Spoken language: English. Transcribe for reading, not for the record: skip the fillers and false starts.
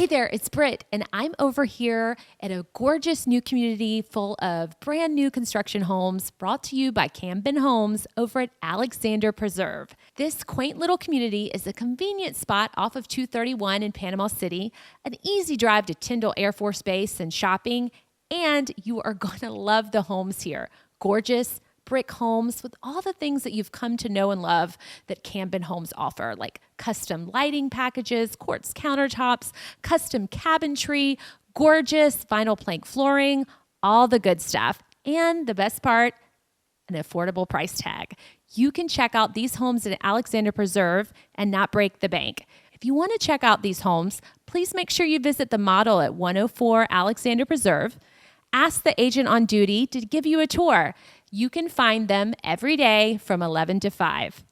Hey there, it's Britt, and I'm over here at a gorgeous new community full of brand new construction homes brought to you by Camden Homes over at Aleczander Preserve. This quaint little community is a convenient spot off of 231 in Panama City, an easy drive to Tyndall Air Force Base and shopping, and you are going to love the homes here. Gorgeous brick homes with all the things that you've come to know and love that Camden Homes offer, like custom lighting packages, quartz countertops, custom cabinetry, gorgeous vinyl plank flooring, all the good stuff. And the best part, an affordable price tag. You can check out these homes at Aleczander Preserve and not break the bank. If you want to check out these homes, please make sure you visit the model at 104 Aleczander Preserve. Ask the agent on duty to give you a tour. You can find them every day from 11 to 5.